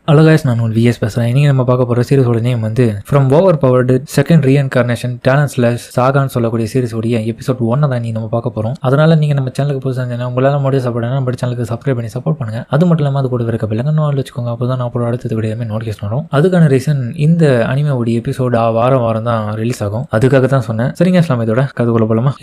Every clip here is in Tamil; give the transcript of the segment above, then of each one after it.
ஹலோ गाइस, நான் உங்கள் விஎஸ் பேசுகிறேன். இன்னைக்கு நம்ம பார்க்க போகிற சீரிஸோட நேம் வந்து from over powered second reincarnation talent slash சாகான்னு சொல்லக்கூடிய சீரிஸோடைய எபிசோட் 1 தான் நம்ம பார்க்க போகிறோம். அதனால நீங்கள் நம்ம சேனலுக்கு புதுசாக இருந்தீங்கன்னா உங்களால் முடிய சப்போர்ட் நம்ம சேனலுக்கு சப்ஸ்கிரைப் பண்ணி சப்போர்ட் பண்ணுங்கள். அது மட்டும் இல்லாமல் அது கூட இருக்க பிள்ளைங்க வச்சுக்கோங்க. அப்போ தான் நான் அப்புறம் அடுத்தது வீடியோமே நோட்டிஃபிகேஷன் வரும். அதுக்கான ரீசன் இந்த அனிமேவுடைய எபிசோட் வாரம் தான் ரிலீஸ் ஆகும். அதுக்காக தான் சொன்னேன். சரிங்க, இஸ்லாம் இதோட கதைக்குள்ள போலாமா?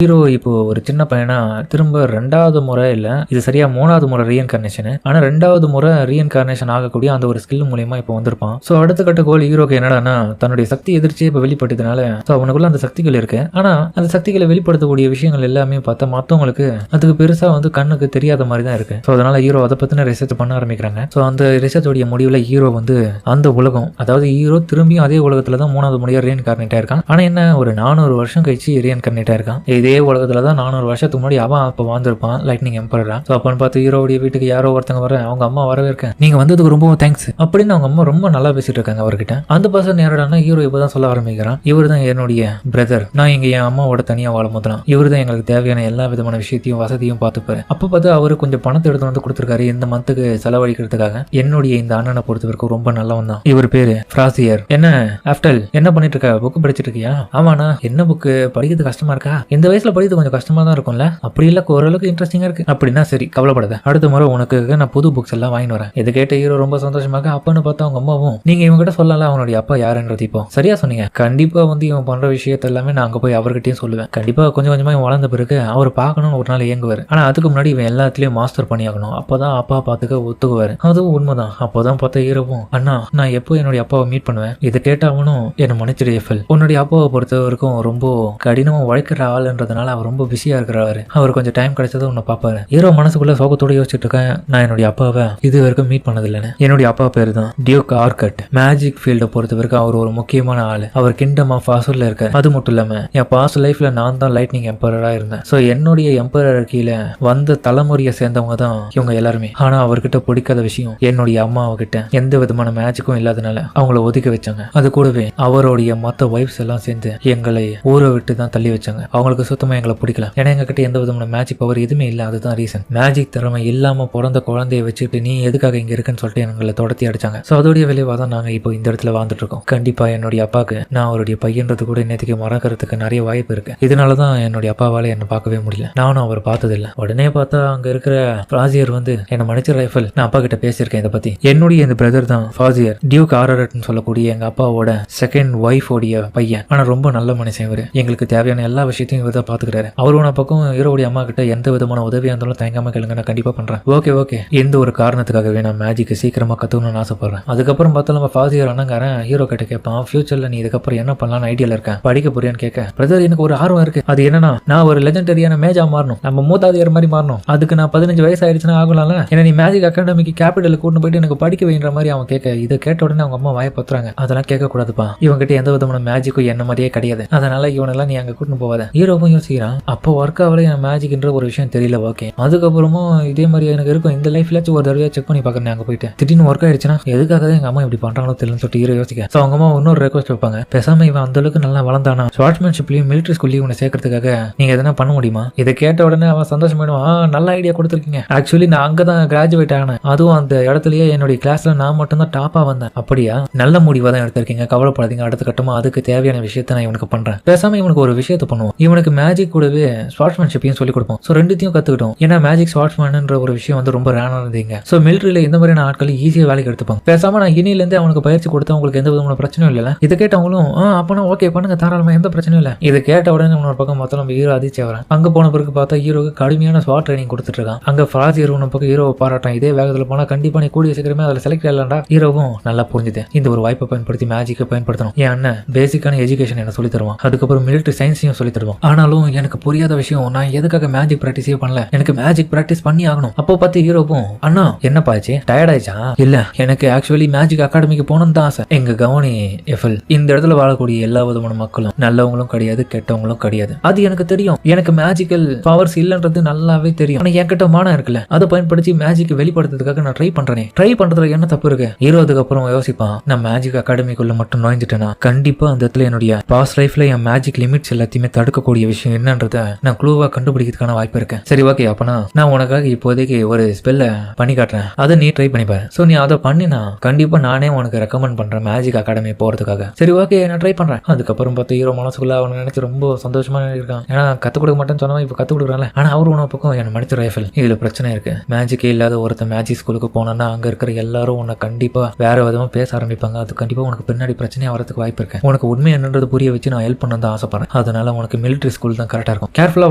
ஹீரோ இப்போ ஒரு சின்ன பையனா திரும்ப 2வது முறை இல்லை, இது சரியா 3வது முறை ரீஇன்கார்னேஷன். ஆனா 2வது முறை ரீஇன்கார்னேஷன் ஆகக்கூடிய அந்த ஒரு ஸ்கில் மூலியமா இப்போ வந்திருப்பான். ஸோ அடுத்த கட்ட கோல் ஹீரோக்கு என்னடானா தன்னுடைய சக்தி எதிர்ச்சியே இப்போ வெளிப்பட்டதுனால ஸோ அவனுக்குள்ள அந்த சக்திகள் இருக்கு. ஆனா அந்த சக்திகளை வெளிப்படுத்தக்கூடிய விஷயங்கள் எல்லாமே பார்த்தா மற்றவங்களுக்கு அதுக்கு பெருசா வந்து கண்ணுக்கு தெரியாத மாதிரி தான் இருக்கு. ஸோ அதனால ஹீரோ அதை பத்தின ரிசர்ச் பண்ண ஆரம்பிக்கிறாங்க. ஸோ அந்த ரிசர்ச்சோடைய முடிவில் ஹீரோ வந்து அந்த உலகம், அதாவது ஹீரோ திரும்பியும் அதே உலகத்துல தான் 3வது முறையா ரீஇன்கார்னேட் ஆயிருக்கான். ஆனா என்ன, ஒரு 400 வருஷம் கழிச்சு ரீஇன்கார்னேட் ஆயிருக்கான். இதே உலகத்துல தான் 400 வருஷத்துக்கு முன்னாடி அவன் அப்போ வாழ்ந்திருப்பான், லைட்னிங் எம்பரரா. ஸோ அப்பன்னு பார்த்து ஹீரோடைய வீட்டுக்கு யாரோ ஒருத்தங்க வர, அவங்க அம்மா வரவே இருக்கேன், நீங்க வந்ததுக்கு ரொம்ப தேங்க்ஸ் அப்படின்னு அவங்க அம்மா ரொம்ப நல்லா பேசிட்டு இருக்காங்க அவர்கிட்ட. அந்த பர்சன் யாரோடனா ஹீரோ இப்பதான் சொல்ல ஆரம்பிக்கிறான், இவர் தான் என்னுடைய பிரதர், நான் இங்க என் அம்மாவோட தனியா வாழ முதலாம், இவர் தான் எங்களுக்கு தேவையான எல்லா விதமான விஷயத்தையும் வசதியும் பார்த்துப்பாரு. அப்போ பார்த்து அவரு கொஞ்சம் பணத்தை எடுத்து வந்து கொடுத்துருக்காரு இந்த மந்த்துக்கு செலவழிக்கிறதுக்காக. என்னுடைய இந்த அண்ணனை பொறுத்தவரைக்கும் ரொம்ப நல்லவன் தான். இவர் பேரு ஃப்ராசியர். என்ன ஆஃப்டர் என்ன பண்ணிட்டு இருக்க, புக்கு படிச்சிட்டு இருக்கியா? ஆமாண்ணா. என்ன புக்கு படிக்கிறது கஷ்டமா இருக்கா? இந்த வயசுல படிக்கிறது கொஞ்சம் கஷ்டமா தான் இருக்கும்ல. அப்படி இல்ல, ஓரளவுக்கு இன்ட்ரெஸ்டிங்கா இருக்கு. அப்படின்னா சரி, கவலைப்படாத, அடுத்த முறை உனக்கு நான் புது புக்ஸ் எல்லாம் வாங்கிட்டு வரேன். இது கேட்ட ஹீரோ ரொம்ப சந்தோஷமாக அப்பன்னு பார்த்தா அவங்க அம்மாவும், நீங்க இவங்க கிட்ட சொல்லலாம் அவனுடைய அப்பா யாருன்றது. இப்போ சரியா சொன்னீங்க, கண்டிப்பா வந்து இவன் பண்ற விஷயத்த எல்லாமே நான் அங்க போய் அவர்கிட்டயும் சொல்லுவேன். கண்டிப்பா கொஞ்சம் கொஞ்சமா இவன் வளர்ந்த பிறகு அவர் பார்க்கணும்னு ஒரு நாள் இயங்குவார். ஆனா அதுக்கு முன்னாடி இவன் எல்லாத்துலயும் மாஸ்டர் பண்ணி ஆகணும், அப்பதான் அப்பா பார்த்துக்க ஒத்துக்குவாரு. அதுவும் உண்மைதான். அப்போதான் பார்த்த ஹீரோவும், அண்ணா நான் எப்போ என்னுடைய அப்பாவை மீட் பண்ணுவேன்? இதை கேட்ட அவனும், என்ன மன்னிச்சிடு எஃப்எல், உன்னுடைய அப்பாவை பொறுத்த வரைக்கும் ரொம்ப கடினமா உழைக்கிற ஆளுன்றதுனால அவர் ரொம்ப பிஸியா இருக்கிறாரு, அவர் கொஞ்சம் டைம் கிடைச்சது உன்னை பாப்பாரு. ஹீரோ மனசுக்குள்ள சோகத்தோட யோசிச்சுட்டு இருக்கேன், நான் என்னுடைய அப்பாவை இது வரைக்கும் மீட் பண்ணது இல்லைன்னு. என்னுடைய அப்பா பேரு தான் டியூக் ஆர்கட். மேஜிக் ஃபீல்டை பொறுத்த வரைக்கும் அவர் ஒரு முக்கியமான ஆளு. அவர் கிங்டம் ஆஃப் ஆசூர்ல இருக்க. அது மட்டும் இல்லாம என் பாஸ்ட் லைஃப்ல நான் தான் லைட்னிங் எம்பரரா இருந்தேன். சோ என்னுடைய எம்பரர் கீழே வந்த தலைமுறையை சேர்ந்தவங்க தான் இவங்க எல்லாருமே. ஆனா அவர்கிட்ட பிடிக்காத விஷயம், என்னுடைய அம்மாவை கிட்ட எந்த விதமான மேஜிக்கும் இல்லாதனால அவங்கள ஒதுக்க வச்சாங்க. அது கூடவே அவருடைய மற்ற வைஃப்ஸ் எல்லாம் சேர்ந்து எங்களை ஊரை விட்டு தான் தள்ளி வச்சாங்க. அவங்களுக்கு சுத்தமா எங்களை பிடிக்கல. ஏன்னா எங்க கிட்ட எந்த விதமான மேஜிக் பவர் எதுவுமே இல்லை. அதுதான் ரீசன். மேஜிக் திறமை இல்லாம பிறந்த குழந்தைய வச்சுட்டு நீ எதுக்காக இங்க இருக்குன்னு சொல்லிட்டு எங்களை தொடர்த்தி அடிச்சாங்க. ஸோ அதோடைய விளைவாக தான் நாங்க இப்போ இந்த இடத்துல வாழ்ந்துட்டு இருக்கோம். கண்டிப்பா என்னுடைய அப்பாவுக்கு நான் அவருடைய பையன்றது கூட நேற்றுக்கு மறக்கிறதுக்கு நிறைய வாய்ப்பு இருக்கு. இதனாலதான் என்னுடைய அப்பாவால என்ன பார்க்கவே முடியல. நானும் அவர் பார்த்தது இல்லை. உடனே பார்த்தா அங்க இருக்கிற ஃப்ராசியர் வந்து என்ன மன்னிச்ச ரைஃபல், நான் அப்பா கிட்ட பேசியிருக்கேன் இதை பத்தி. என்னுடைய இந்த பிரதர் தான் ஃப்ராசியர், டியூக் ஆரரட்னு சொல்லக்கூடிய எங்க அப்பாவோட செகண்ட் ஒய்ஃப் உடைய பையன். ஆனா ரொம்ப நல்ல மனுஷன் இவரு. எங்களுக்கு தேவையான எல்லா விஷயத்தையும் இவர் தான் பாத்துக்கிறாரு. அவரோட பக்கம் ஹீரோடைய அம்மா கிட்ட எந்த விதமான உதவியா இருந்தாலும் தயங்காம கேளுங்க, நான் கண்டிப்பா பண்றேன். ஓகே ஓகே, எந்த ஒரு காரணத்துக்காகவே நான் மேஜிக் சீக்கிரமா கத்துக்கணும்னு ஆசைப்படுறேன். அதுக்கப்புறம் பார்த்தா நம்ம ஃபாசியர் அண்ணங்காரன் ஹீரோ கிட்ட கேட்பான், ஃபியூச்சர்ல நீ இதுக்கப்புறம் என்ன பண்ணலாம்னு ஐடியால இருக்கேன், படிக்க போறியான்னு கேட்க, பிரதர் எனக்கு ஒரு ஆர்வம் இருக்கு. அது என்னன்னா, நான் ஒரு லெஜெண்டரியான மேஜா மாறணும், நம்ம மூதாதையர் மாதிரி மாறணும். அதுக்கு நான் 15 வயசு ஆயிடுச்சுன்னா ஆகலாம்ல. ஏன்னா நீ மேஜிக் அகாடமிக்கு கேபிட்டல் கூட்டு போயிட்டு எனக்கு படிக்க வைன்ற மாதிரி அவன் கேட்க, இதை கேட்ட உடனே அவங்க அம்மா வாய பத்துறாங்க. அதெல்லாம் கேட்க கூடாதுப்பா, இவங்க கிட்ட எந்த விதமான மேஜிக்கும் என்ன மாதிரியே கிடையாது, அதனால இவனெல்லாம் நீ அங்க கூட்டு போவாத. ஹீரோவும் யோசிக்கிறான், அப்போ ஒர்க் ஆகல என் மேஜிக்ன்ற ஒரு விஷயம் தெரியல. ஓகே, அதுக்கப்புறமும் இதே மாதிரி எனக்கு இருக்கும், இந்த லைஃப்லாச்சும் ஒரு தடவையா செக் பண்ணி பாக்குறேன். அங்க போயிட்டு திடீர்னு ஒர்க் ஆயிடுச்சுன்னா எதுக்காக தான் எங்க அம்மா இப்படி பண்றாங்களோ தெரியலன்னு சொல்லிட்டு ஹீரோ யோசிக்க. ஸோ அவங்க அம்மா இன்னொரு ரெக்வஸ்ட் வைப்பாங்க, பேசாம இவன் அந்த அளவுக்கு நல்லா வளர்ந்தானா ஸ்வாட்ஸ்மேன்ஷிப்லயும் மிலிட்டரி ஸ்கூல்லையும் உன்னை சேர்க்கறதுக்காக நீங்க எதனா பண்ண முடியுமா? இதை கேட்ட உடனே அவன் சந்தோஷமாயிடுவான், நல்ல ஐடியா கொடுத்துருக்கீங்க. ஆக்சுவலி நான் அங்கதான் கிராஜுவேட் ஆனேன், அதுவும் அந்த இடத்துலயே என்னுடைய கிளாஸ்ல நான் மட்டும் தான் டாப்பா வந்தேன். அப்படியா, நல்ல முடிவா தான் எடுத்திருக்கீங்க, கவலைப்படாதீங்க. அடுத்த கட்டமா அதுக்கு தேவையான விஷயத்த நான் இவனுக்கு பண்றேன். பேசாம இவனுக்கு ஒரு விஷயத்த பண்ணுவோம், இவனுக்கு மேஜிக் கூடவே ஸ்வாட்ஸ்மேன்ஷிப்பையும் சொல்லி கொடுப்போம். ஸோ ரெண்டுத்தையும் கத்துக்கிட்டோம். ஏன்னா மேஜிக் ஸ்வாட்ஸ்மேன்ன்ற ஒரு விஷயம் வந்து ரொம்ப ரேனா இருந்தீங்க. ஸோ மிலிட்டரியில இந்த மாதிரியான ஆட்கள் ஈஸியா வேலைக்கு எடுத்துப்பாங்க. பேசாம நான் இனியிலேருந்து அவனுக்கு பயிற்சி கொடுத்தா உங்களுக்கு எந்த விதமான பிரச்சனையும் இல்ல. இதை கேட்டவங்களும் அப்பனா ஓகே பண்ணுங்க, தாராளமா எந்த பிரச்சனையும் இல்லை. இதை கேட்ட உடனே ஒரு பக்கம் மொத்தம் நம்ம ஹீரோ அதிர்ச்சி ஆகிறான். அங்க போன பிறகு பார்த்தா ஹீரோக்கு கடுமையான ஸ்வாட் ட்ரைனிங் கொடுத்துட்டு இருக்கான். அங்க ஃப்ராசியர் ஒரு பக்கம் ஹீரோவை பாராட்டான், இதே வேகத்துல போனா கண்டிப்பா நீ கூடிய சீக்கிரமே அதில் செலக்ட் ஆகலாம்டா. ஹீரோவும் நல்லா புரிஞ்சுது, இந்த ஒரு வாய்ப்பை பயன்படுத்தி மேஜிக்கை பயன்படுத்தணும். என் அண்ணன் பேசிக்கான எஜுகேஷன் என்ன சொல்லி தருவான், அதுக்கப்புறம் மிலிட்டரி சயின்ஸையும் சொல்லி தருவான். ஆனாலும் எனக்கு புரியாத விஷயம், நான் எதுக்காக மேஜிக் பிராக்டிஸே பண்ணல, எனக்கு மேஜிக் பிராக்டிஸ் பண்ணி ஆகணும். அப்போ பார்த்து ஹீரோவும், அண்ணா என்னப்பா ஆச்சு, டயர்ட் ஆயிடுச்சா? இல்ல, எனக்கு ஆக்சுவலி மேஜிக் அகாடமிக்கு போகணும்னு தான் ஆசை. எங்க கவனி எஃப்எல், இந்த இடத்துல வாழக்கூடிய எல்லா விதமான மக்களும் நல்லவங்களும் கிடையாது கெட்டவங்களும் கிடையாது, அது எனக்கு தெரியும். எனக்கு மேஜிக்கல் பவர்ஸ் இல்லன்றது நல்லாவே தெரியும். ஆனா என்கிட்ட மானம் இருக்குல்ல, அதை பயன்படுத்தி மேஜிக் வெளிப்படுத்துறதுக்காக நான் ட்ரை பண்றேன். ட்ரை பண்றதுல என்ன தப்பு இருக்கு? ஹீரோ அதுக்கப்புறம் யோசிப்பான், நான் மேஜிக் அகாடமிக்குள்ள மட்டும் நுழைஞ்சிட்டேன்னா கண்டிப்பா அந்த இடத்துல என்னுடைய பாஸ்ட் லைஃப்ல என் மேஜிக் லிமிட்ஸ் எல்லாத்தையுமே தடுக்கக்கூடிய விஷயம் விஷயம் என்னன்றத நான் க்ளூவா கண்டுபிடிக்கிறதுக்கான வாய்ப்பு இருக்கேன். சரி ஓகே, அப்பனா நான் உனக்காக இப்போதைக்கு ஒரு ஸ்பெல்ல பண்ணி காட்டுறேன், அதை நீ ட்ரை பண்ணி பாரு. சோ நீ அதை பண்ணினா கண்டிப்பா நானே உனக்கு ரெக்கமெண்ட் பண்றேன் மேஜிக் அகாடமி போறதுக்காக. சரி ஓகே, நான் ட்ரை பண்றேன். அதுக்கப்புறம் பார்த்து ஹீரோ மனசுக்குள்ள அவனை நினைச்சு ரொம்ப சந்தோஷமா இருக்கான். ஏன்னா கத்து கொடுக்க மாட்டேன்னு சொன்னா இப்ப கத்து கொடுக்குறான்ல. ஆனா அவரு உன பக்கம் என்ன மனித ரைஃபிள், இதுல பிரச்சனை இருக்கு. மேஜிக்கே இல்லாத ஒருத்த மேஜிக் ஸ்கூலுக்கு போனா அங்க இருக்கிற எல்லாரும் உன்னை கண்டிப்பா வேற விதமா பேச ஆரம்பிப்பாங்க. அது கண்டிப்பா உனக்கு பின்னாடி பிரச்சனையா வரதுக்கு வாய்ப்பு இருக்கு. உனக்கு உண்மை என்னன்றது புரிய வச்சு நான் ஹெல்ப் பண்ண தான் ஆசைப்படுறேன். அதனால உனக்கு மிலிட்டரி ஸ்கூல் தான் கரெக்டா இருக்கும், கேர்ஃபுல்லா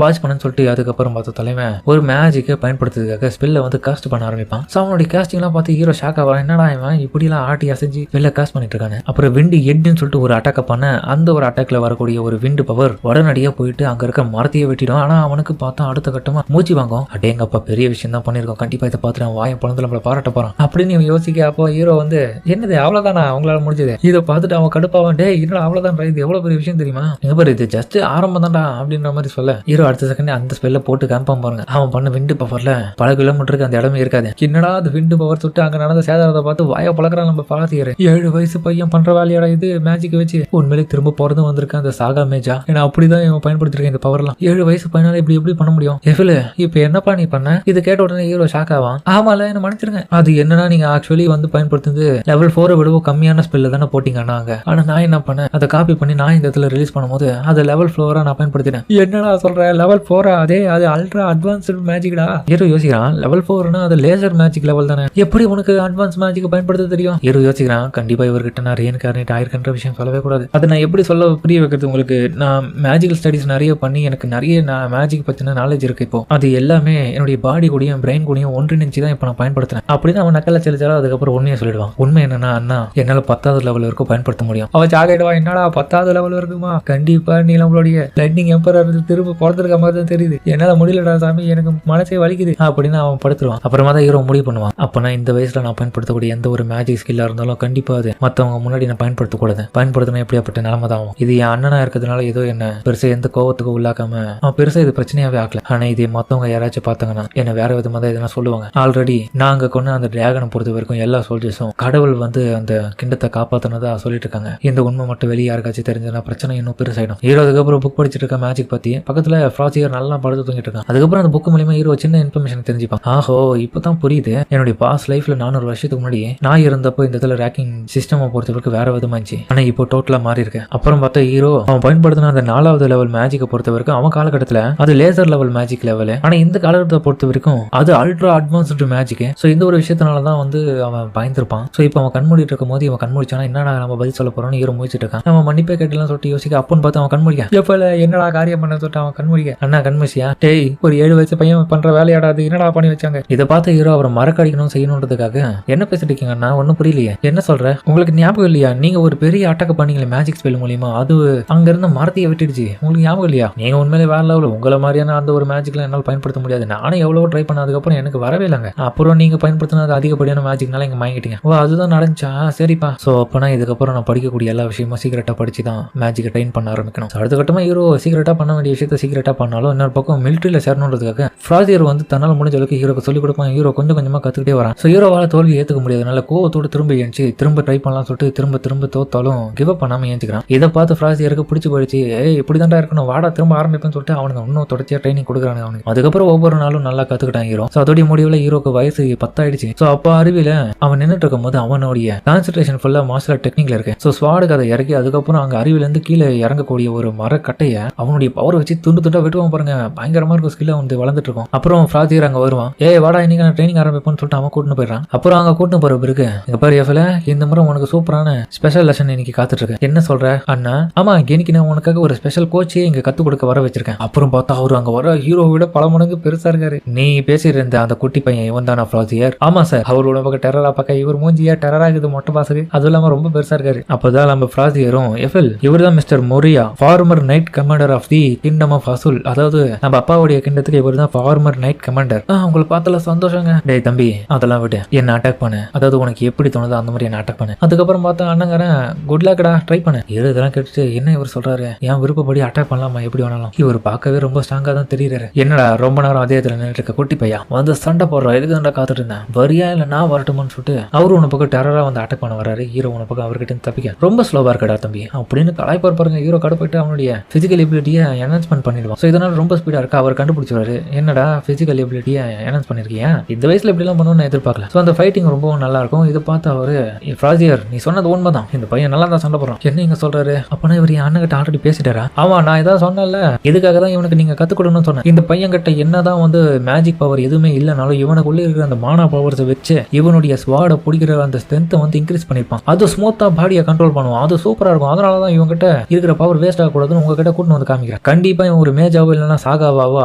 வாட்ச் பண்ணுன்னு சொல்லிட்டு அதுக்கப்புறம் பார்த்த தலைமை ஒரு மேஜிக்கை பயன்படுத்துறதுக்காக ஸ்பெல்ல வந்து காஸ்ட் பண்ண ஆரம்பிப்பான். ஸோ அவனுடைய காஸ்டிங் எல்லாம் பார்த்து ஹீரோ ஷாக் ஆவான். என்னடா இவன் இப்படி எல்லாம் ஆட்டி அசைஞ்சு வெளில காஸ்ட் பண்ணிட்டு இருக்காங்க. அப்புறம் விண்டு ஹெட்னு சொல்லிட்டு ஒரு அட்டாக் பண்ண அந்த ஒரு அட்டாக்ல வரக்கூடிய ஒரு விண்டு பவர் உடனடியா போயிட்டு அங்க இருக்க மரத்தையே வெட்டிடும். ஆனா அவனுக்கு பார்த்தா அடுத்த கட்டமா மூச்சு வாங்கும். அடேங்கப்பா பெரிய விஷயம் தான் பண்ணிருக்கோம், கண்டிப்பா இதை பார்த்து நான் வாயம் பழந்து நம்மள பாராட்ட போறான் அப்படின்னு யோசிக்க. அப்போ ஹீரோ வந்து என்னது அவ்வளவுதானா அவங்களால முடிஞ்சது, இதை பார்த்துட்டு அவன் கடுப்பாவான். டே என்னடா அவ்வளவுதான், இது எவ்வளவு பெரிய விஷயம் தெரியுமா, எங்க பாரு இது ஜஸ்ட் ஆரம்பம் தான்டா அப்படின்ற மாதிரி சொல்ல ஹீரோ அடுத்த செகண்ட் அந்த ஸ்பெல்ல போட்டு காம்பாம் பாருங்க. அவன் பண்ண விண்டு பவர்ல பல கிலோமீட்டருக்கு அந்த இடமே இருக்காது. என்னடா அது விண்டு பவர் சுட்டு அங்க நடந்த சேதாரத்தை பார்த்து வாய பழக்கிறான் நம்ம பாத்தியாரு. 7 வயசு பையன் பண்ற வேலையோட இது மேஜிக் வச்சு உண்மையிலே திரும்ப போறதும் வந்திருக்கான் அந்த சாகா மேஜா. ஏன்னா அப்படிதான் இவன் பயன்படுத்திருக்கேன் இந்த பவர்லாம். 7 வயசு பையனால இப்படி எப்படி பண்ண முடியும். எஃபில் இப்ப என்னப்பா நீ பண்ண, இது கேட்ட உடனே ஹீரோ ஷாக் ஆவான். ஆமால என்ன மன்னிச்சிருங்க, அது என்னன்னா நீங்க ஆக்சுவலி வந்து பயன்படுத்துறது லெவல் 4 விடவும் கம்மியான ஸ்பெல்ல தானே போட்டீங்கன்னா. ஆனா நான் என்ன பண்ணேன், அதை காப்பி பண்ணி நான் இந்த இடத்துல ரிலீஸ் பண்ணும்போது அதை லெவல் 4 நான் பயன்படுத்தினேன். என்னடா சொல்ற லெவல் 4 அதே அது அல்ட்ரா அட்வான்ஸ்டு மேஜிக்டா. ஹீரோ யோசிக்கிறான் லெவல் 4னா அது லேசர் மேஜிக் லெவல் தானே, எப்படி உனக்கு அட்வான்ஸ் மேஜிக் பயன்படுத்த தெரியும். ஹீரோ யோசிக்கிறான் கண்டிப்பா இவர்கிட்ட நான் ரீஇன்கார்னேட் ஆயிருக்கின்ற விஷயம் சொல்லவே கூடாது. அதை நான் எப்படி சொல்ல புரிய வைக்கிறது உங்களுக்கு, நான் மேஜிக்கல் ஸ்டடிஸ் நிறைய பண்ணி எனக்கு நிறைய மேஜிக் பத்தின நாலேஜ் இருக்கு. இப்போ அது எல்லாமே என்னுடைய பாடி கூடயும் பிரெயின் கூடயும் ஒன்றிணைச்சு தான் இப்போ நான் பயன்படுத்துறேன் அப்படின்னு அவன் நக்கல செலுத்தாலும் அதுக்கப்புறம் உண்மையை சொல்லிடுவான். உண்மை என்னன்னா அண்ணா என்னால 10வது லெவல் வரைக்கும் பயன்படுத்த முடியும். அவன் சாகிடுவா, என்னடா 10வது லெவல் இருக்குமா, கண்டிப்பா நீ நம்மளுடைய லைட்னிங் எம்பரர் திரும்ப பிறந்திருக்க மாதிரி தான் தெரியுது, என்னால முடியலடா சாமி எனக்கு மனசே வலிக்குது அப்படின்னு அவன் படுத்துருவான். அப்புறமா தான் ஹீரோ முடிவு பண்ணுவான், அப்பனா இந்த வயசுல நான் பயன்படுத்தக்கூடிய எந்த ஒரு மேஜிக் ஸ்கில்லா இருந்தாலும் கண்டிப்பா அது மத்தவங்க முன்னாடி நான் பயன்படுத்தக்கூடாது. பயன்படுத்தினா எப்படியாப்பட்ட நிலைமை தான் ஆகும். இது என் அண்ணனா இருக்கிறதுனால ஏதோ என்ன பெருசா எந்த கோவத்துக்கும் உள்ளாக்காம அவன் பெருசா இது பிரச்சனையாவே ஆகல. ஆனா இது மத்தவங்க யாராச்சும் பார்த்தாங்கன்னா என்ன வேற விதமா தான் எதனா சொல்லுவாங்க. ஆல்ரெடி நாங்க கொண்டு அந்த டிராகனை பொறுத்த வரைக்கும் எல்லா சோல்ஜர்ஸும் கடவுள் வந்து அந்த கிண்டத்தை காப்பாத்தினதா சொல்லிட்டு இருக்காங்க. இந்த உண்மை மட்டும் வெளியே யாருக்காச்சும் தெரிஞ்சதுன்னா பிரச்சனை இன்னும் பெருசாயிடும். ஹீரோ அதுக்கப்புறம் புக் படிச்சுட்டு இருக்க மேஜிக் பத்தி பக்கத்துல ஃப்ராசியர் நல்லா படுத்து தூங்கிட்டு இருக்கான். அதுக்கப்புறம் அந்த புக் மூலியமா ஹீரோ சின்ன இன்ஃபர்மேஷன் தெரிஞ்சுப்பான். ஆஹோ இப்பதான் புரியுது, என்னுடைய பாஸ்ட் லைஃப்ல 400 வருஷத்துக்கு முன்னாடி நான் இருந்தப்போ இந்த இடத்துல ரேக்கிங் சிஸ்டம் பொறுத்த வரைக்கும் வேற விதமா இருந்துச்சு. ஆனா இப்போ டோட்டலா மாறி இருக்கு. அப்புறம் பார்த்தா ஹீரோ அவன் பயன்படுத்தின அந்த 4வது லெவல் மேஜிக்கை பொறுத்த வரைக்கும் அவன் காலகட்டத்துல அது லேசர் லெவல் மேஜிக் லெவல். ஆனா இந்த காலகட்டத்தை பொறுத்த வரைக்கும் அது அல்ட்ரா அட்வான்ஸ்டு மேஜிக். சோ இந்த ஒரு விஷயத்தினாலதான் வந்து அவன் பயந்துருப்பான். சோ இப்போ அவன் கண்மூடிட்டு இருக்கும் போது இவன் கண்மூடிச்சானா என்னடா நம்ம பதில் சொல்ல போறோம்னு ஹீரோ முடிச்சிட்டு இருக்கான். நம்ம மன்னிப்பே கேட்டலாம் சொல்லிட்டு யோசிக்க அப்பன்னு பார்த்து அவன் கண்மூடிக்க எப்பல என்னடா காரியம் பண்ண சொல்லிட்டு அவன் கண்மூடிக்க அண்ணா கண்மூசியா டேய் ஒரு 7 வயசு பையன் பண்ற வேலையாடாது என்னடா பண்ணி வச்சாங்க. இதை பார்த்து ஹீரோ அவரை மறக்கடிக்கணும் செய்யணுன்றதுக்காக என்ன பேசிட்டு இருக்கீங்க அண்ணா ஒன்னும் புரியலையே என்ன சொல்ற, உங்களுக்கு ஞாபகம் இல்லையா நீங்க ஒரு பெரிய அட்டாக் பண்ணீங்களே மேஜிக் ஸ்பெல் மூலியமா, அது அங்க இருந்து மரத்தையே விட்டுடுச்சு உங்களுக்கு ஞாபகம் இல்லையா, நீங்க உண்மையிலே வேற லெவல், உங்களை மாதிரியான அந்த ஒரு மேஜிக்ல என்னால் பயன்படுத்த முடியாது, நானும் எவ்வளவு ட்ரை பண்ணதுக்கப்புறம் எனக்கு வரவே இல்லைங்க, அப்புறம் நீங்க பயன்படுத்தினது அதிகப்படியான மேஜிக்னால இங்க வாங்கிட்டீங்க. ஓ அதுதான் நடந்துச்சா சரிப்பா. சோ அப்பனா இதுக்கப்புறம் நான் படிக்கக்கூடிய எல்லா விஷயமும் சீக்கிரட்டா படிச்சு தான் மேஜிக்கை ட்ரெயின் பண்ண ஆரம்பிக்கணும். அடுத்த கட்டமா ஹீரோ சீக்கிரட்டா பண்ண வேண்டிய விஷயத்த சீக்கிரட்டா பண்ணாலும் இன்னொரு பக்கம் மிலிட்டரியில சேரணுன்றதுக்காக ஃப்ராசியர் வந்து தன்னால் முடிஞ்ச அளவுக்கு ஹீரோக்கு சொல்லிக் கொடுப்பான். ஹீரோ கொஞ்சம் கொஞ்சமா கத்துக்கிட்டே வரான். ஸோ ஹீரோவால தோல்வி ஏற்றுக்க முடியாதனால கோவத்தோடு திரும்ப ஏஞ்சி திரும்ப ட்ரை பண்ணலாம் சொல்லிட்டு திரும்ப தோத்தாலும் கிவ் அப் பண்ணாம ஏஞ்சிக்கிறான். இதை பார்த்து ஃப்ராசியருக்கு பிடிச்சி போயிடுச்சு. இப்படிதான்டா இருக்கணும் வாடா திரும்ப ஆரம்பிப்பேன்னு சொல்லிட்டு அவனுக்கு இன்னும் தொடர்ச்சியா ட்ரைனிங் கொடுக்குறாங்க அவனுக்கு. அதுக்கப்புறம் ஒவ்வொரு நாளும் நல்லா கத்துக்கிட்டான் ஹீரோ. ஸோ அதோடைய முடிவில் ஹீரோக்கு வயசு 10 ஆயிடுச்சு. ஸோ அப்போ அறிவில அவன் நின்றுட்டு இருக்கும் போது அவனுடைய கான்சென்ட்ரேஷன் ஃபுல்லா மார்ஷல் டெக்னிக்ல இருக்கு. ஸோ ஸ்வாடுக்கு அதை இறக்கி அதுக்கப்புறம் அங்க அறிவில இருந்து கீழே இறங்கக்கூடிய ஒரு மரக்கட்டைய அவனுடைய பவர் வச்சு துண்டா வெட்டுவான் பாருங்க. பயங்கரமா இருக்கும் ஸ்கில் வந்து வளர்ந்துட்டு இருக்கும். அப்புறம் ஃப்ராசியர் அங்க வருவான். வாடா இன்னைக்கு நான் ட்ரைனிங் ஆரம்பிப்பேன்னு சொல்லிட்டு அவன் கூட்டிட்டு போயிடறான். அப்புறம் அங்க கூட்டிட்டு போற பிறகு இங்க பாரு எஃப்ல இந்த முறை உனக்கு சூப்பரான ஸ்பெஷல் லெசன் இன்னைக்கு காத்துட்டு இருக்கு. என்ன சொல்ற அண்ணா? ஆமா இன்னைக்கு நான் உனக்காக ஒரு ஸ்பெஷல் கோச்சே இங்க கத்து கொடுக்க வர வச்சிருக்கேன். அப்புறம் பார்த்தா அவரு அங்க வர ஹீரோ விட பல மடங்கு பெருசா இருக்காரு. நீ பேசியிருந்த அந்த குட்டி பையன் இவன் தானா ஃப்ராசியர்? ஆமா சார். அவரோட பக்கம் டெரரா பக்கம் இவர் மூஞ்சியா டெரரா இருக்குது மொட்டை பாசுக்கு, அதுவும் இல்லாம ரொம்ப பெருசா இருக்காரு. அப்பதான் நம்ம ஃப்ராசியரும் எஃப்எல் இவர் தான் mister Moria, former knight commander of the kingdom of Azul, அதாவது நம்ம அப்பாவுடைய கிண்டத்துக்கு இவர் தான் ஃபார்மர் நைட் கமாண்டர். உங்களுக்கு பார்த்தல சந்தோஷங்க. டேய் தம்பி அதெல்லாம் விட்டு என்ன அட்டாக் பண்ணு, அதாவது உனக்கு எப்படி தோணுதோ அந்த மாதிரி என்ன அட்டாக் பண்ணு. அதுக்கப்புறம் பார்த்தா அண்ணங்கிறேன் குட் லக்டா ட்ரை பண்ணு. இதெல்லாம் கேட்டுட்டு என்ன இவர் சொல்றாரு, என் விருப்பப்படி அட்டாக் பண்ணலாமா எப்படி வேணாலும். இவர் பார்க்கவே ரொம்ப ஸ்ட்ராங்கா தான் தெரியுறாரு. என்னடா ரொம்ப நேரம் அதே இடத்துல நின்றுட்டு இருக்க குட்டி பையா வந்து சண்டை போடுறோம் எதுக்கு தான் காத்துட்டு இருந்தேன், வரியா இல்ல நான் வரட்டுமான்னு சொல்லிட்டு அவரு உன பக்கம் டெரரா வந்து அட்டாக் பண்ண வராரு. ஹீரோ உன பக்கம் அவர்கிட்ட தப்பிக்க ரொம்ப ஸ்லோவா இருக்கடா தம்பி அப்படின்னு கலாய்ப்பார் பாருங்க. ஹீரோ கடுப்பிட்டு அவனுடைய பிசிக்கல் எபிலிட்டி எபிலிட்டியை என்ஹான்ஸ்மெண்ட் பண்ணிடுவான். ஸோ இதனால ரொம்ப ஸ்பீடா இருக்கு. அவர் கண்டுபிடிச்சிருவாரு, என்னடா பிசிக்கல் எபிலிட்டியை என்ஹான்ஸ் பண்ணிருக்கியா, இந்த வயசுல இப்படிலாம் பண்ணணும்னு எதிர்பார்க்கல. ஸோ அந்த ஃபைட்டிங் ரொம்ப நல்லா இருக்கும். இதை பார்த்து அவரு ஃப்ராசியர் நீ சொன்னது உண்மைதான், இந்த பையன் நல்லா தான் சண்டை போடுறான், என்ன இங்க சொல்றாரு, அப்பனா இவர் என் அண்ணன் கிட்ட ஆல்ரெடி பேசிட்டாரா, ஆமா நான் ஏதாவது சொன்னல இதுக்காக தான் இவனுக்கு நீங்க கத்துக் கொடுக்கணும்னு சொன்னேன். இந்த பையன் கிட்ட என்னதான் மேஜிக் பவர் எதுவுமே இல்லைனாலும் இவனுக்குள்ள இருக்கிற அந்த மானா பவர்ஸை வச்சு இவனுடைய ஸ்வாடை பிடிக்கிற அந்த ஸ்ட்ரென்த்தை இன்க்ரீஸ் பண்ணிருப்பான். அது ஸ்மூத்தா பாடியை கண்ட்ரோல் பண்ணுவான். அது சூப்பரா இருக்கும். அதனாலதான் இவங்க கிட்ட இருக்கிற பவர் வேஸ்ட் ஆகக்கூடாதுன்னு உங்ககிட்ட கூட்டு வந்து காமிக்கிறேன். கண்டிப்பா இவன் ஒரு மேஜாவோ இல்லைன்னா சாகாவாவோ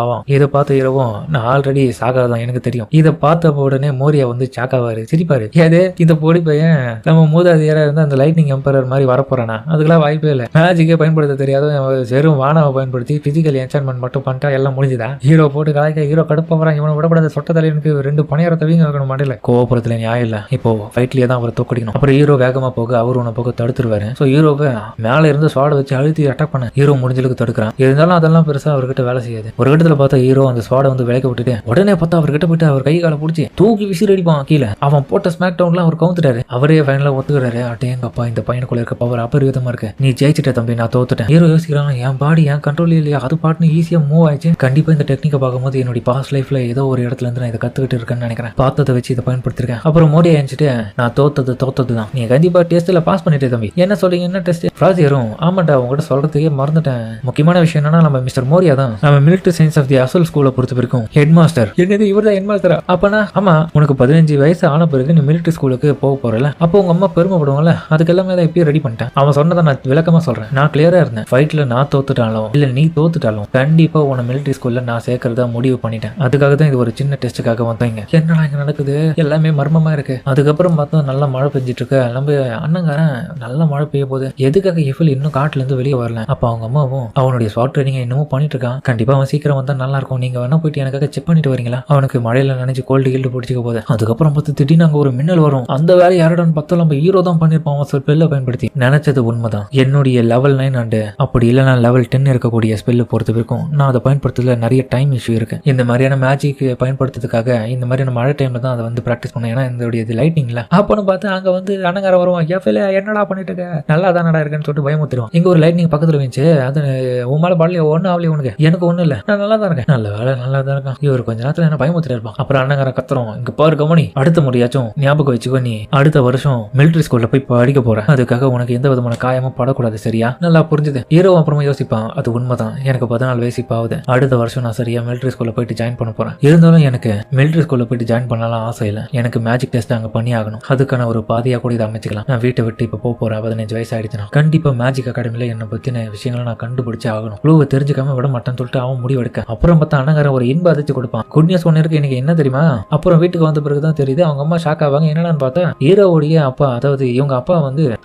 ஆவான். இதை பார்த்து இரவும் நான் ஆல்ரெடி சாகா தான் எனக்கு தெரியும். இதை பார்த்த உடனே மோரியா சாக்காவாரு, சிரிப்பாரு. ஏதே இந்த பொடி பையன் நம்ம மூதாதையரா இருந்தா அந்த லைட்னிங் எம்பரர் மாதிரி வரப்போறானா, அதுக்கெல்லாம் வாய்ப்பே இல்லை. மேஜிக்கே பயன்படுத்த தெரியாத வெறும் வானாவை பயன்படுத்தி பிசிக்கல் என்சான்மெண்ட் மட்டும் பண்ணிட்டா எல்லாம் முடிஞ்சுதா. ஹீரோ போட்டு கலாய்க்க ஹீரோ கடுப்பான். இவனை விடப்படாத சொட்ட தலைவனுக்கு 2 பணியார தவிங்க வைக்கணும் மாட்டல. கோபுரத்துல நியாயம் இல்ல. இப்போ ஃபைட்லயே தான் அவரை தோக்கடிக்கணும். அப்புறம் ஹீரோ வேகமா போக அவர் உன்னை போக தடுத்துருவாரு. ஸோ ஹீரோவை மேல இருந்து ஸ்வாட வச்சு அழுத்தி அட்டாக் பண்ண ஹீரோ முடிஞ்சலுக்கு தடுக்கிறான். இருந்தாலும் அதெல்லாம் பெருசா அவர்கிட்ட வேலை செய்யாது. ஒரு இடத்துல பார்த்தா ஹீரோ அந்த ஸ்வாட விலைக்க விட்டுட்டு உடனே பார்த்தா அவர்கிட்ட போயிட்டு அவர் கை காலை பிடிச்சி தூக்கி விசிறி அடிப்பான் கீழே. அவன் போட்ட ஸ்மாக் டவுன்ல அவர் கவுந்துட்டாரு. அவரே ஃபைனலா ஒத்துக்கிறாரு. அட்டேங்கப்பா இந்த பையனுக்குள்ள இருக்க பவர் அபரிவிதமா இருக்கு, நீ ஜெயிச்சிட்ட தம்பி, நான் தோத்துட்டேன். ஹீரோ யோசிக்கிறான், என் பாடி என் கண்ட்ரோல் இல்லையா, அது பாட்டுன்னு ஈஸியா மூவ் ஆயிடுச்சு. கண்டிப்பா இந்த டெக்னிக்கை பார்க்கும்போது என்னுடைய பாஸ்ட் லைஃப்ல ஏதோ ஒரு இடத்துல இருந்து நான் இதை கத்துக்கிட்டு இருக்கேன்னு நினைக்கிறேன். பார்த்ததை வச்சு இதை பயன்படுத்திருக்கேன். அப்புறம் மோடியா அணிச்சிட்டு நான் தோத்தது தான், நீ கண்டிப்பா டெஸ்ட்ல பாஸ் பண்ணிட்டே தம்பி. என்ன சொல்றீங்க, என்ன டெஸ்ட்? ஃப்ராசியரும் ஆமாண்டா உங்ககிட்ட சொல்றதுக்கே மறந்துட்டேன். முக்கியமான விஷயம் என்னன்னா நம்ம மிஸ்டர் மோரியா தான் நம்ம மிலிட்டரி சயின்ஸ் ஆஃப் தி அசல் ஸ்கூலை பொறுத்த வரைக்கும் ஹெட் மாஸ்டர். என்னது இவர் தான் ஹெட் மாஸ்டரா? அப்பனா ஆமா, உனக்கு 15 வயசு ஆன பிறகு நீ மிலிட்டரி ஸ்கூலுக்கு போக போறல, அப்போ உங்க அம்மா பெருமைப்படுவாங்கல்ல, அதுக்கு எல்லாமே தான் இப்பயே ரெடி பண்ணிட்டேன். அவன் சொன்னதை நான் விளக்கமா சொல்றேன். நான் கிளியரா இருந்தேன். ஃபைட்ல நான் தோத்துட்டாலும் இல்ல நீ தோத்துட்டாலும் கண்டிப்பா உன மிலிட்டரி ஸ்கூல்ல நான் சேர்க்கறதா முடிவு பண்ணிட்டேன். அதுக்காக தான் இது ஒரு சின்ன டெஸ்ட்டுக்காக வந்தீங்க. என்னடா இங்க நடக்குது, எல்லாமே மர்மமா இருக்கு. அதுக்கப்புறம் பார்த்தா நல்லா மழை பெஞ்சிட்டு இருக்கு. நம்ம அண்ணங்காரன் நல்லா மழை பெய்ய போது எதுக்காக எஃபில் இன்னும் காட்டுல இருந்து வெளியே வரல? அப்ப அவங்க அம்மாவும் அவனுடைய சாஃப்ட் ட்ரைனிங் இன்னமும் பண்ணிட்டு இருக்கான். கண்டிப்பா அவன் சீக்கிரம் வந்தா நல்லா இருக்கும், நீங்க வேணா போயிட்டு எனக்காக செக் பண்ணிட்டு வரீங்களா? அவனுக்கு மழையில நினைச்சு கோல்டு கீல்டு பிடிச்சிக்க போகுது. அதுக்கப்புறம் பார்த்து திடீர்னு அங்க ஒரு மின்னல் வரும். அந்த வேலை யாரோட பார்த்தா நம்ம ஹீரோ தான் பண்ணிருப்பான். அவன் ஸ்பெல்ல பயன்படுத்தி நினைச்சது உண்மைதான். என்னுடைய லெவல் 9 அண்டு அப்படி இல்லைனா லெவல் 10 இருக்கக்கூடிய ஸ்பெல்ல பொறுத்த வரைக்கும் நான் அதை பயன்படுத்துறதுல நிறைய டைம் இஷ்யூ இருக்கு. இந்த மாதிரியான மேஜிக் பயன்படுத்துறதுக்காக இந்த மாதிரியான மழை டைம்ல தான் அதை பிராக்டிஸ் பண்ணேன். ஏன்னா இந்த லைட்டிங்ல அப்பன்னு பார்த்து அங்க அண்ணங்கார வருவான். எஃப்எல் என்னடா பண்ணிட்டு இருக்க, நல்லா தானடா இருக்குன்னு சொல்லிட்டு பயமுத்திடுவான். இங்க ஒரு லைட்னிங் பக்கத்துல வந்துச்சு. அது உன் மேல பாடலையே, ஒன்னும் ஆகலையே உனக்கு, எனக்கு ஒன்னும் இல்ல, நான் நல்லா தான் இருக்கேன். நல்ல வேலை நல்லா தான் இருக்கான். இவர் கொஞ்ச நேரத்துல என்ன பயமுத்திட்டு இருப்பான். அப்புறம் அண்ணங்கார கத்துறோம், இங்க பாரு கவனி, அடுத்த முறையாச்சும் ஞாபகம் வச்சுக்கோ, நீ அடுத்த வருஷம் மிலிட்டரி ஸ்கூல்ல போய் படிக்க போற, அதுக்காக உனக்கு எந்த விதமான காயமும் படக்கூடாது, சரியா? நல்லா புரிஞ்சுது. ஹீரோ அப்புறமா யோசிப்பான், அது உண்மைதான், எனக்கு 14 வயசு ஆகுது, அடுத்த வருஷம் நான் சரியா மிலிட்டரி ஸ்கூல்ல போயிட்டு ஜாயின் பண்ண போறேன். இருந்தாலும் எனக்கு மிலிட்டரி ஸ்கூல்ல போயிட்டு ஜாயின் பண்ணலாம் ஆசை இல்லை. எனக்கு மேஜிக் டெஸ்ட் அங்க பண்ணி ஆகணும். அதுக்கான ஒரு பாதியா கூட இதை அமைச்சுக்கலாம். நான் வீட்டை விட்டு இப்ப போறேன். 15 வயசு ஆயிடுச்சுனா கண்டிப்பா மேஜிக் அகாடமில என்ன பத்தின விஷயங்களை நான் கண்டுபிடிச்சு ஆகணும். க்ளூவை தெரிஞ்சுக்காம விட மாட்டேன்னு சொல்லிட்டு அவன் முடிவெடுக்க. அப்புறம் பார்த்தா அண்ணங்கார ஒரு இன்ப அதிர்ச்சி கொடுப்பான். குட் நியூஸ் ஒன்னு இருக்கு, எனக்கு என்ன தெரியுமா? அப்புறம் வீட்டுக்கு வந்த பிறகுதான் தெரியுது அவங்க அம்மா ஷாக் ஆவாங்க. என்னன்னு பார்த்தா ஹீரோவுடைய அப்பா, அதாவது இவங்க அப்பா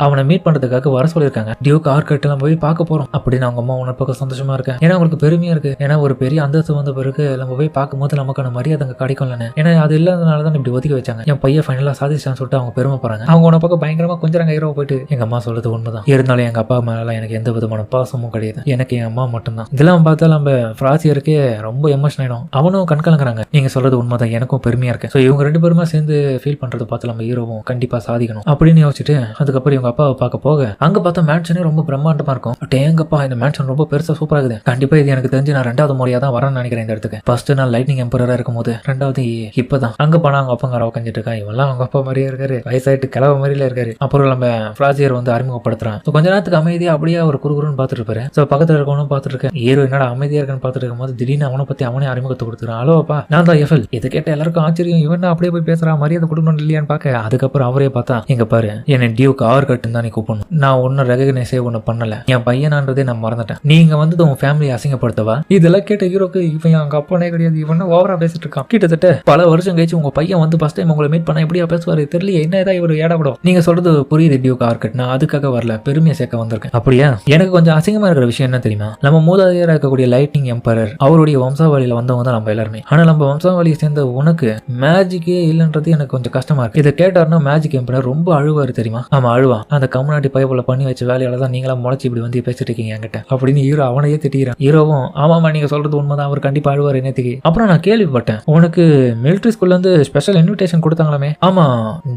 அவனை மீட் பண்றதுக்காக வர சொல்லியிருக்காங்க. டியூக் ஆர்கட் எல்லாம் போய் பார்க்க போறோம் அப்படின்னு அவங்க அம்மா உன பக்கம் சந்தோஷமா இருக்கேன். ஏன்னா அவங்களுக்கு பெருமையா இருக்கு. ஏன்னா ஒரு பெரிய அந்தஸ்து வந்த பிறகு நம்ம போய் பார்க்கும்போது நமக்கான மரியாதை அங்க கிடைக்கும்ல. ஏன்னா அது இல்லாதனாலதான் இப்படி ஒதுக்கி வச்சாங்க. என் பையன் ஃபைனலா சாதிச்சான்னு சொல்லிட்டு அவங்க பெருமை போறாங்க. அவங்க உன பக்கம் பயங்கரமா கொஞ்சம் ஹீரோ போயிட்டு எங்க அம்மா சொல்றது உண்மைதான், இருந்தாலும் எங்க அப்பா மேல எனக்கு எந்த விதமான பாசமும் கிடையாது, எனக்கு என் அம்மா மட்டும்தான். இதெல்லாம் பார்த்தா நம்ம ஃப்ராசியருக்கே ரொம்ப எமோஷன் ஆயிடும். அவனும் கண்கலங்குறாங்க. நீங்க சொல்றது உண்மைதான், எனக்கும் பெருமையா இருக்கு. ஸோ இவங்க 2 பேருமே சேர்ந்து ஃபீல் பண்றது பார்த்து நம்ம ஹீரோவும் கண்டிப்பா சாதிக்கணும் அப்படின்னு யோசிச்சுட்டு அதுக்கப்புறம் இவங்க அப்பாவை பார்க்க போக அங்க பார்த்தா மேன்ஷனே ரொம்ப பிரம்மாண்டமா இருக்கும். டேங்கப்பா இந்த மேன்ஷன் ரொம்ப பெருசா சூப்பரா இருக்குது. கண்டிப்பா இது எனக்கு தெரிஞ்சு நான் 2வது முறையா தான் வரேன்னு நினைக்கிறேன் இந்த இடத்துக்கு. ஃபர்ஸ்ட் நான் லைட்னிங் எம்பரரா இருக்கும் போது, 2வது இப்பதான். அங்க போனா அவங்க அப்பங்கார உட்காந்துட்டு இருக்கா. இவெல்லாம் அவங்க அப்பா மாதிரியே இருக்காரு, வயசாயிட்டு கிளவ மாதிரில இருக்காரு. அப்புறம் நம்ம ஃப்ராசியர் அறிமுகப்படுத்துறான். கொஞ்ச நேரத்துக்கு அமைதியா அப்படியே ஒரு குறுகுறுன்னு பார்த்துட்டு இருப்பாரு. ஸோ பக்கத்துல இருக்கவனும் பார்த்துட்டு இருக்கேன். ஹீரோ என்னடா அமைதியா இருக்குன்னு பார்த்துட்டு இருக்கும் போது திடீர்னு அவனை பத்தி அவனே அறிமுகத்தை கொடுத்துறான். ஹலோப்பா நான் தான் எஃப்எல். இதை கேட்ட எல்லாருக்கும் ஆச்சரியம், இவன் அப்படியே போய் பேசுறான், மரியாதை கொடுக்கணும் இல்லையான்னு பார்க்க. அதுக்கப்புறம் அவரே பார்த்தா, எங்க பாரு என்ன டியூக் ஆர்கட்னு தான் நீ கூப்பிடணும், நான் ஒன்னும் ரெகனைஸே ஒன்னு பண்ணல, என் பையனான்றதே நான் மறந்துட்டேன், நீங்க உன் ஃபேமிலியை அசிங்கப்படுத்தவா? இதெல்லாம் கேட்ட ஹீரோக்கு இவன் அவங்க அப்பனே கிடையாது, இவன் ஓவரா பேசிட்டு இருக்கான். கிட்டத்தட்ட பல வருஷம் கழிச்சு உங்க பையன் ஃபர்ஸ்ட் டைம் உங்களை மீட் பண்ண எப்படியா பேசுவாரு தெரியல, என்ன ஏதாவது இவர் ஏடப்படும். நீங்க சொல்றது புரியுது டியூக் ஆர்கட், நான் அதுக்காக வரல, பெருமையை சேர்க்க வந்திருக்கேன். அப்படியா? எனக்கு கொஞ்சம் அசிங்கமா இருக்கிற விஷயம் என்ன தெரியுமா? நம்ம மூதாதையரா இருக்கக்கூடிய லைட்னிங் எம்பரர் அவருடைய வம்சாவளியில வந்தவங்க தான் நம்ம எல்லாருமே. ஆனா நம்ம வம்சாவளியை சேர்ந்த உனக்கு மேஜிக்கே இல்லைன்றது எனக்கு கொஞ்சம் கஷ்டமா இருக்கு. இதை கேட்டாருன்னா மேஜிக் எம்பரர் ரொம்ப அழுவாரு தெரியுமா? ஆமா அழுவான். அந்த கம்யூனிட்டி பைபிள் பண்ணி வச்ச வேலையால தான் நீங்களா முளைச்சி இப்படி பேசிட்டு இருக்கீங்க என்கிட்ட அப்படின்னு ஹீரோ அவனையே திட்டிக்கிறான். ஹீரோவும் ஆமாமா நீங்க சொல்றது உண்மைதான், அவர் கண்டிப்பா அழுவாரு நேத்துக்கு. அப்புறம் நான் கேள்விப்பட்டேன் உனக்கு மிலிட்டரி ஸ்கூல்ல இருந்து ஸ்பெஷல் இன்விடேஷன் கொடுத்தாங்களாமே? ஆமா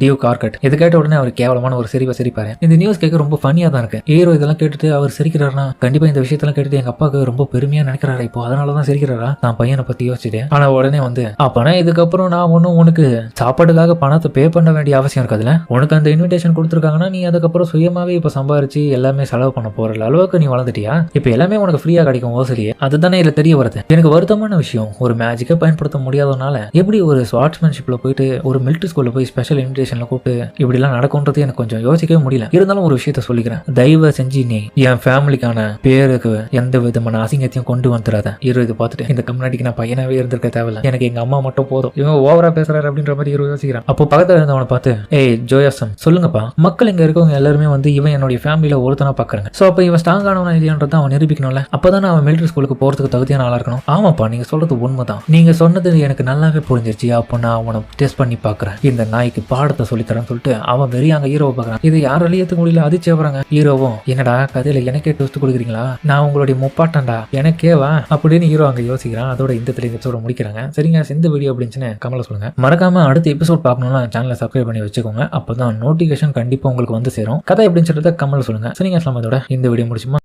டியூக் ஆர்கட். இது கேட்ட உடனே அவர் கேவலமான ஒரு சிரிப்பாரு. இந்த நியூஸ் கேட்க ரொம்ப ஃபனியா தான் இருக்கு. ஹீரோ இதெல்லாம் கேட்டுட்டு அவர் சிரிக்கிறாருன்னா கண்டிப்பா இந்த விஷயத்தெல்லாம் கேட்டுட்டு எங்க அப்பாவுக்கு ரொம்ப பெருமையா நினைக்கிறாரு இப்போ, அதனாலதான் சிரிக்கிறாரா நான் பையனை பத்தி யோசிச்சுட்டு. ஆனா உடனே வந்து அப்பனா இதுக்கப்புறம் நான் ஒன்னும் உனக்கு சாப்பாட்டுக்காக பணத்தை பே பண்ண வேண்டிய அவசியம் இருக்காதுல்ல, உனக்கு அந்த இன்விடேஷன் கொடுத்துருக்காங்கன்னா நீ அதுக்கப்புறம் சுயமாவே இப்ப சம்பாரிச்சு எல்லாமே செலவு பண்ண போற அளவுக்கு நீ வளர்ந்துட்டியா, இப்ப எல்லாமே உனக்கு ஃப்ரீயா கிடைக்கும் ஓசலியே, அதுதானே இதுல தெரிய வருது. எனக்கு வருத்தமான விஷயம், ஒரு மேஜிக்கை பயன்படுத்த முடியாதனால எப்படி ஒரு ஸ்வாட்ஸ்மேன்ஷிப்ல போயிட்டு ஒரு மிலிட்டரி ஸ்கூல்ல போய் ஸ்பெஷல் இன்விடேஷன்ல கூப்பிட்டு இப்படி எல்லாம் நடக்கும்ன்றது எனக்கு கொஞ்சம் யோசிக்கவே முடியல. இருந்தாலும் ஒரு விஷயத்த சொல்லிக்கிறேன், தயவு செஞ்சு நீ என் ஃபேமிலிக்கான பேருக்கு எந்த விதமான அசிங்கத்தையும் கொண்டு வந்துடாத. இது பார்த்துட்டு இந்த கம்யூனிட்டிக்கு நான் பையனாவே இருந்திருக்க தேவையில்ல, எனக்கு எங்க அம்மா மட்டும் போதும், இவன் ஓவரா பேசுறாரு அப்படின்ற மாதிரி யோசிக்கிறான். அப்போ பக்கத்துல இருந்தவனை பார்த்து, ஏய் ஜோயாசம் சொல்லுங்கப்பா, மக்கள் இங்க இருக்கவங்க எல்லாருமே வந்து இவன் என்னுடைய ஃபேமிலியில ஒருத்தனா பாக்குறாங்க, சோ அப்ப இவன் ஸ்ட்ராங் ஆனவனா இல்லையான்றதை அவன் நிரூபிக்கணும்ல, அப்பதான் அவன் மிலிட்டரி ஸ்கூலுக்கு போறதுக்கு தகுதியான ஆளா இருக்கணும். ஆமாப்பா நீங்க சொல்றது உண்மைதான், நீங்க சொன்னது எனக்கு நல்லாவே புரிஞ்சிருச்சு, அப்போ நான் அவனை டெஸ்ட் பண்ணி பாக்குறேன், இந்த நாய்க்கு பாடத்தை சொல்லித்தரேன்னு சொல்லிட்டு அவன் வெறிய அங்க ஹீரோவை பாக்குறான். இது யாராலையும் ஏத்துக்க முடியல, அதிர்ச்சி ஆகுறாங்க. ஹீரோவும் என்னடா கதையில எனக்கே டெஸ்ட் கொடுக்குறீங்களா, நான் உங்களுடைய முப்பாட்டண்டா எனக்கேவா அப்படின்னு ஹீரோ அங்க யோசிக்கிறான். அதோட இந்த எபிசோட முடிக்கிறாங்க. சரிங்க, இந்த வீடியோ அப்படின்னு கமலை சொல்லுங்க. மறக்காம அடுத்த எபிசோட் பார்க்கணும்னா சேனலை சப்ஸ்கிரைப் பண்ணி வச்சுக்கோங்க, அப்பதான் நோட்டிபிகேஷன் கண்டிப்பா உங்களுக்கு வந்து சேரும். கதை எப்படின்னு சொல்றத கமலை சொல்லுங்க. சரிங்க, அதோட இந்த வீடியோ முடிச்சுமா.